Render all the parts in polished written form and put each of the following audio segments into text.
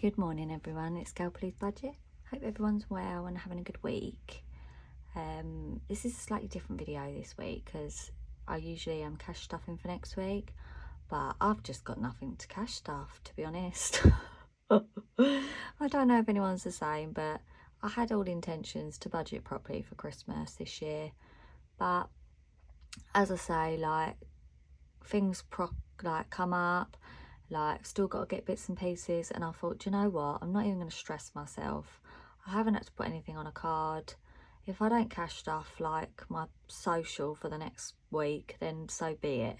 Good morning everyone, it's Girl Please Budget. Hope everyone's well and having a good week. This is a slightly different video this week because I usually am cash stuffing for next week, but I've just got nothing to cash stuff, to be honest. I don't know if anyone's the same, but I had all intentions to budget properly for Christmas this year, but as I say, like things come up, like still got to get bits and pieces, and I thought, do you know what, I'm not even going to stress myself. I haven't had to put anything on a card. If I don't cash stuff like my social for the next week, then so be it.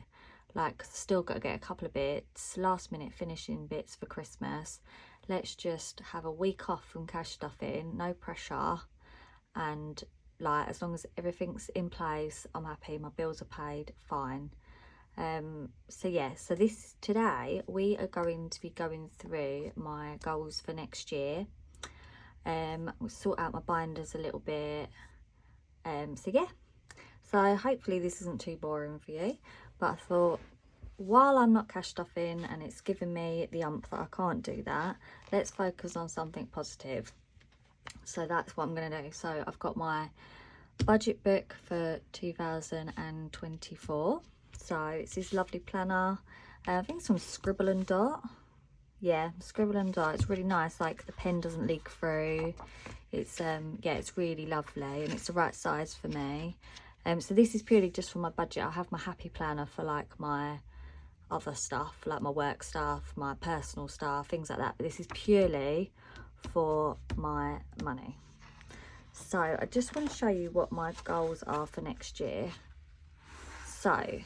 Like, still got to get a couple of bits, last minute finishing bits for Christmas. Let's just have a week off from cash stuffing, no pressure, and like as long as everything's in place, I'm happy, my bills are paid, fine. So yeah, so today we are going to be going through my goals for next year. We'll sort out my binders a little bit. So yeah, so hopefully this isn't too boring for you, but I thought while I'm not cash stuffing and it's giving me the ump that I can't do that, let's focus on something positive. So that's what I'm going to do. So I've got my budget book for 2024. So it's this lovely planner. I think it's from Scribble and Dot. Yeah, Scribble and Dot. It's really nice. Like the pen doesn't leak through. It's yeah, it's really lovely and it's the right size for me. So this is purely just for my budget. I have my happy planner for like my other stuff, like my work stuff, my personal stuff, things like that. But this is purely for my money. So I just want to show you what my goals are for next year. So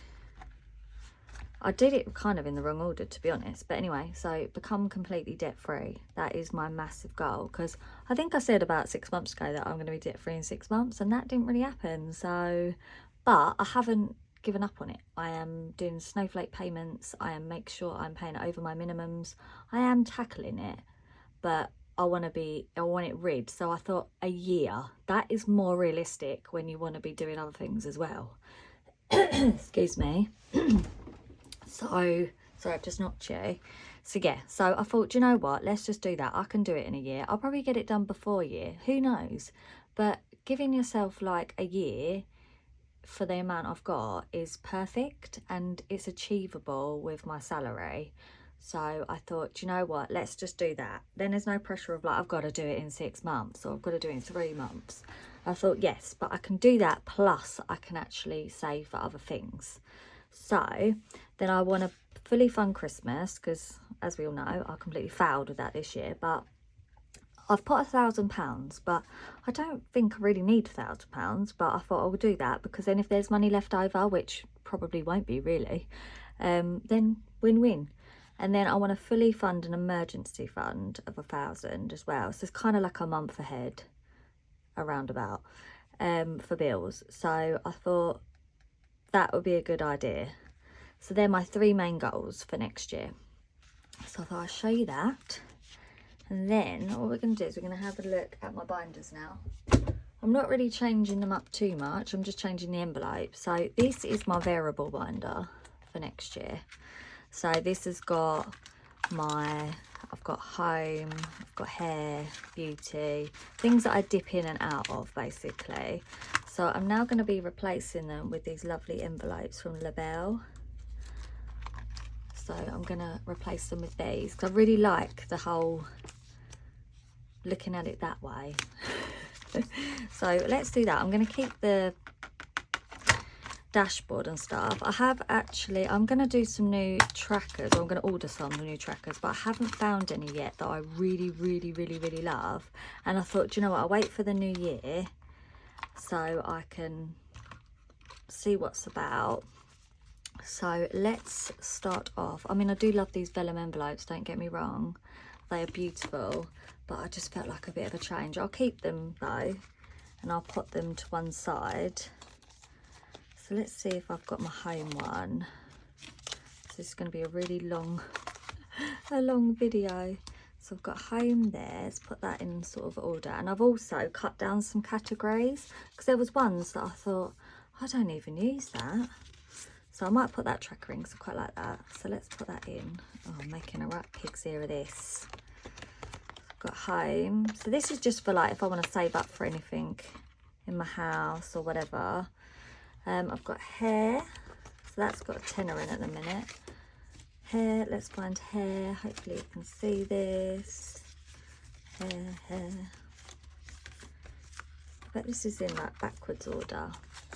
I did it kind of in the wrong order, to be honest, but anyway, so become completely debt free. That is my massive goal, because I think I said about 6 months ago that I'm going to be debt free in 6 months, and that didn't really happen. So, but I haven't given up on it. I am doing snowflake payments. I am making sure I'm paying over my minimums. I am tackling it, but I want it rid. So I thought a year, that is more realistic when you want to be doing other things as well. Excuse me. So sorry, I've just knocked you. So yeah, so I thought, you know what, let's just do that. I can do it in a year. I'll probably get it done before a year, who knows, but giving yourself like a year for the amount I've got is perfect, and it's achievable with my salary. So I thought, you know what, let's just do that. Then there's no pressure of like, I've got to do it in 6 months or I've got to do it in 3 months. I thought, yes, but I can do that, plus I can actually save for other things. So then I want to fully fund Christmas, because as we all know, I completely failed with that this year, but I've put £1,000, but I don't think I really need £1,000, but I thought I would do that, because then if there's money left over, which probably won't be really, then win-win. And then I want to fully fund an emergency fund of 1,000 as well. So it's kind of like a month ahead, around about, for bills. So I thought that would be a good idea. So they're my 3 main goals for next year. So I thought I'd show you that. And then what we're going to do is we're going to have a look at my binders now. I'm not really changing them up too much. I'm just changing the envelope. So this is my variable binder for next year. So this has got I've got home, I've got hair, beauty, things that I dip in and out of basically. So I'm now going to be replacing them with these lovely envelopes from Labelle. So I'm going to replace them with these, because I really like the whole looking at it that way. So let's do that. I'm going to keep the dashboard and stuff. I'm going to do some new trackers, or I'm going to order some new trackers, but I haven't found any yet that I really love. And I thought, do you know what, I'll wait for the new year so I can see what's about. So let's start off. I mean, I do love these vellum envelopes, don't get me wrong, they are beautiful, but I just felt like a bit of a change. I'll keep them though, and I'll put them to one side. So let's see if I've got my home one. So this is going to be a really long a long video. So I've got home there. Let's put that in sort of order. And I've also cut down some categories, because there was ones that I thought, I don't even use that. So I might put that tracker in, because I quite like that. So let's put that in. Oh, I'm making a right pig's ear of this. got home. So this is just for like if I want to save up for anything in my house or whatever. I've got hair, so that's got a tenner in at the minute. Hair, let's find hair. Hopefully you can see this. Hair. But this is in like backwards order.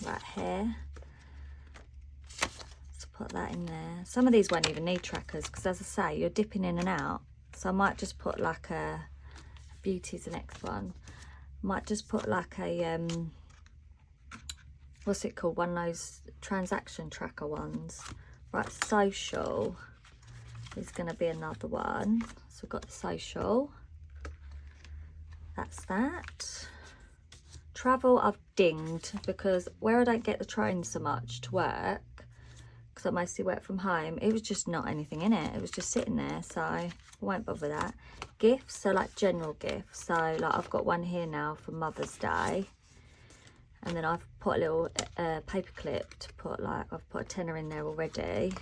Right, hair. Let's put that in there. Some of these won't even need trackers because, as I say, you're dipping in and out. So I might just put like a beauty's the next one. Might just put like a what's it called? One of those transaction tracker ones. Right, Xoxo is going to be another one. So we've got the Xoxo. That's that. Travel I've dinged because where I don't get the train so much to work, because I mostly work from home, it was just not anything in it. It was just sitting there, so I won't bother with that. Gifts, so like general gifts. So like I've got one here now for Mother's Day. And then I've put a little paper clip to put like, I've put a tenner in there already.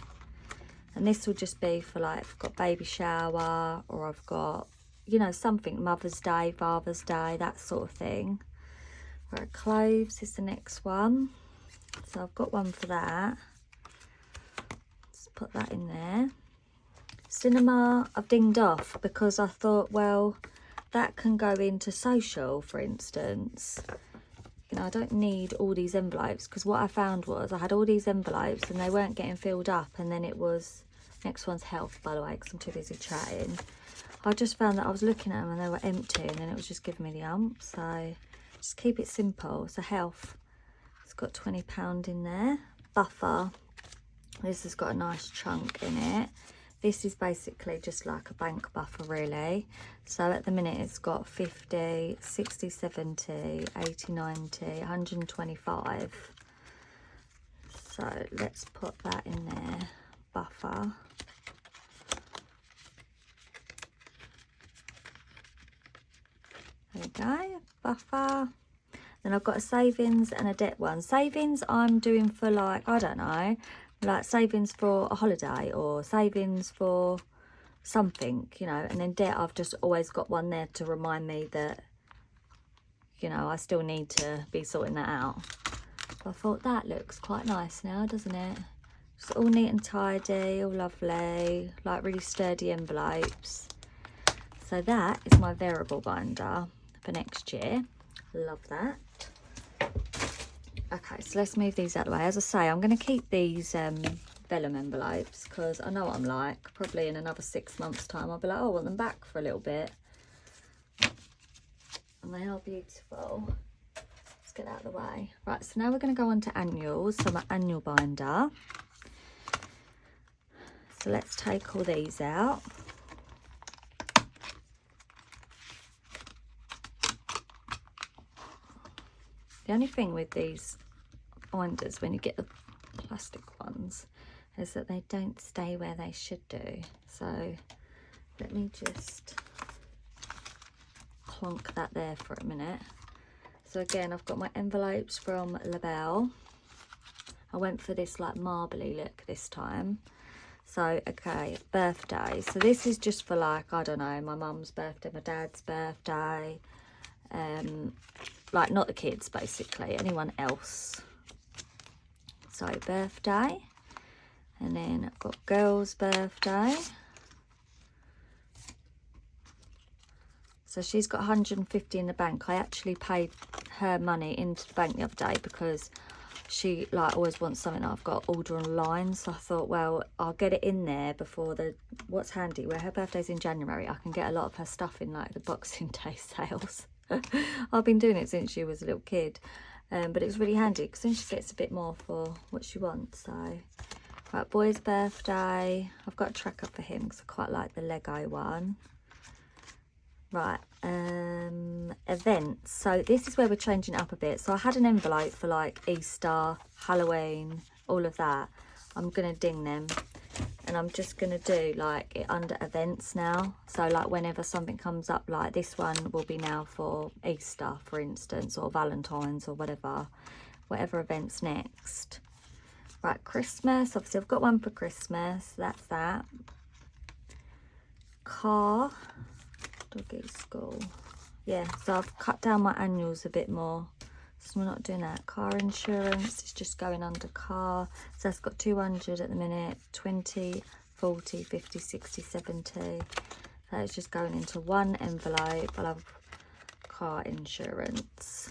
And this will just be for like, if I've got baby shower or I've got, you know, something, Mother's Day, Father's Day, that sort of thing. Right, clothes is the next one. So I've got one for that. Let's put that in there. Cinema, I've dinged off because I thought, well, that can go into social, for instance. You know, I don't need all these envelopes because what I found was I had all these envelopes and they weren't getting filled up, and then it was, next one's health, by the way, because I'm too busy chatting. I just found that I was looking at them and they were empty, and then it was just giving me the ump. So just keep it simple. So health, it's got £20 in there. Buffer, this has got a nice chunk in it. This is basically just like a bank buffer, really. So at the minute it's got 50, 60, 70, 80, 90, 125. So let's put that in there, buffer. There we go, buffer. Then I've got a savings and a debt one. Savings I'm doing for like, I don't know, like savings for a holiday or savings for something, you know. And then debt, I've just always got one there to remind me that, you know, I still need to be sorting that out. So I thought that looks quite nice now, doesn't it? Just all neat and tidy, all lovely, like really sturdy envelopes. So that is my variable binder for next year. Love that. Okay, so let's move these out of the way. As I say, I'm going to keep these vellum envelopes because I know what I'm like. Probably in another 6 months' time, I'll be like, oh, I want them back for a little bit. And they are beautiful. Let's get out of the way. Right, so now we're going to go on to annuals. So my annual binder. So let's take all these out. The only thing with these binders when you get the plastic ones is that they don't stay where they should do. So let me just clonk that there for a minute. So again, I've got my envelopes from Labelle. I went for this like marbly look this time. So, okay, birthday. So this is just for like, I don't know, my mum's birthday, my dad's birthday. Like not the kids, basically, anyone else. So birthday, and then I've got girl's birthday. So she's got 150 in the bank. I actually paid her money into the bank the other day because she like always wants something that I've got to order online. So I thought, well, I'll get it in there before the, what's handy, where her birthday's in January, I can get a lot of her stuff in like the Boxing Day sales. I've been doing it since she was a little kid, but it's really handy because then she gets a bit more for what she wants. So, right, boy's birthday. I've got a tracker for him because I quite like the Lego one. Right, events. So this is where we're changing it up a bit. So I had an envelope for like Easter, Halloween, all of that. I'm gonna ding them. And I'm just going to do like it under events now. So like whenever something comes up, like this one will be now for Easter, for instance, or Valentine's or whatever event's next. Right, Christmas. Obviously, I've got one for Christmas. That's that. Car. Doggy school. Yeah, so I've cut down my annuals a bit more. So we're not doing that. Car insurance is just going under car. So that's got 200 at the minute. 20, 40, 50, 60, 70. That is just going into one envelope. I'll have car insurance.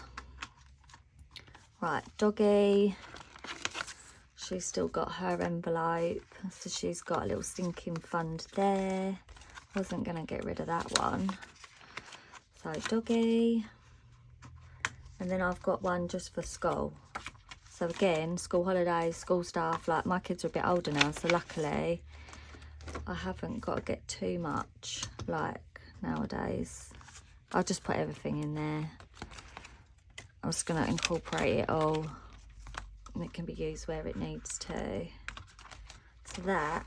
Right, doggy. She's still got her envelope. So she's got a little sinking fund there. Wasn't going to get rid of that one. So doggy. And then I've got one just for school. So again, school holidays, school stuff. Like my kids are a bit older now, so luckily I haven't got to get too much like nowadays. I'll just put everything in there. I'm just going to incorporate it all and it can be used where it needs to. So that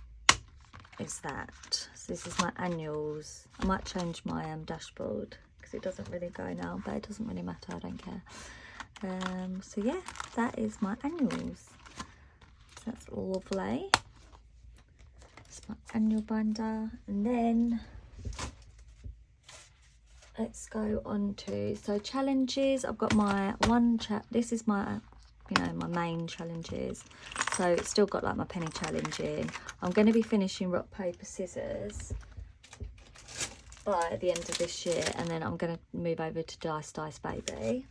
is that. So this is my annuals. I might change my dashboard because it doesn't really go now, but it doesn't really matter, I don't care. So yeah, that is my annuals. So that's lovely. It's my annual binder. And then let's go on to, so challenges. I've got my this is my, you know, my main challenges. So it's still got like my penny challenge in. I'm going to be finishing rock, paper, scissors by the end of this year, and then I'm going to move over to Dice Baby.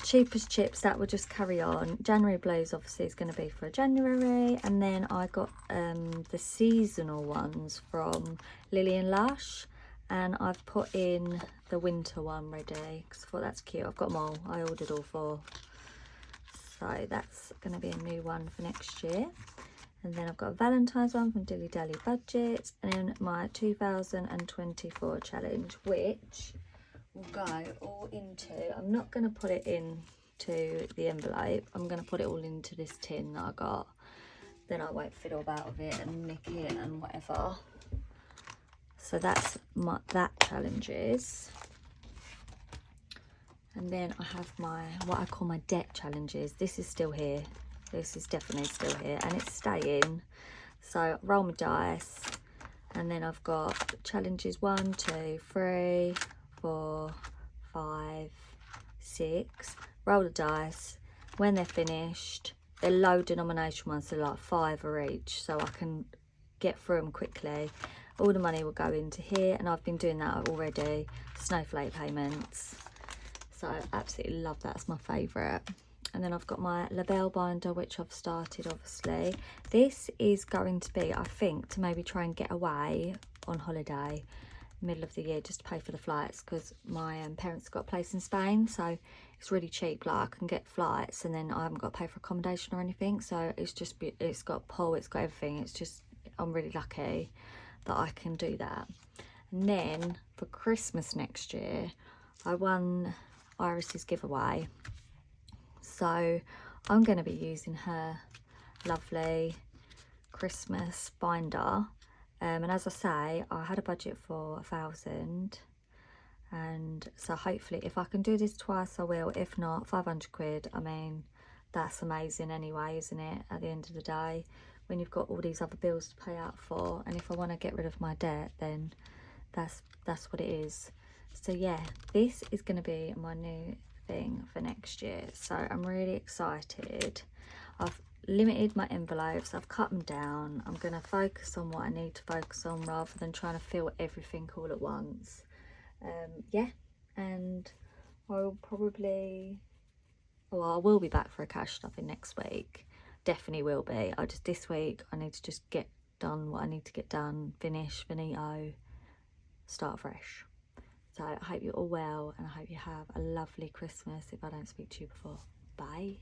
Cheap as chips, that will just carry on. January blues obviously is going to be for January, and then I got the seasonal ones from Lily and Lush, and I've put in the winter one ready because I thought that's cute. I've got them all. I ordered all 4, so that's going to be a new one for next year. And then I've got a Valentine's one from Dilly Dally Budget, and then my 2024 challenge, which will go all into, I'm not going to put it into the envelope, I'm going to put it all into this tin that I got. Then I won't fiddle about with it and nick it and whatever. So that's that challenges. And then I have my, what I call my debt challenges. This is still here. This is definitely still here, and it's staying. So roll my dice, and then I've got challenges 1, 2, 3, 4, 5, 6. Roll the dice. When they're finished, they're low denomination ones, so like 5 are each, so I can get through them quickly. All the money will go into here, and I've been doing that already. Snowflake payments. So I absolutely love that. It's my favourite. And then I've got my label binder, which I've started, obviously. This is going to be, I think, to maybe try and get away on holiday middle of the year, just to pay for the flights, because my parents got a place in Spain, so it's really cheap. Like I can get flights and then I haven't got to pay for accommodation or anything. So it's just, it's got pool, it's got everything. It's just, I'm really lucky that I can do that. And then for Christmas next year, I won Iris's giveaway. So I'm going to be using her lovely Christmas binder. And as I say, I had a budget for 1,000. And so hopefully if I can do this twice, I will. If not, 500 quid. I mean, that's amazing anyway, isn't it? At the end of the day, when you've got all these other bills to pay out for. And if I want to get rid of my debt, then that's what it is. So yeah, this is going to be my new thing for next year, so I'm really excited. I've limited my envelopes, I've cut them down. I'm going to focus on what I need to focus on rather than trying to fill everything all at once. Yeah, and I'll probably, well, I will be back for a cash stuffing next week, definitely will be. This week I need to just get done what I need to get done, finish, finito, start fresh. So I hope you're all well, and I hope you have a lovely Christmas if I don't speak to you before. Bye.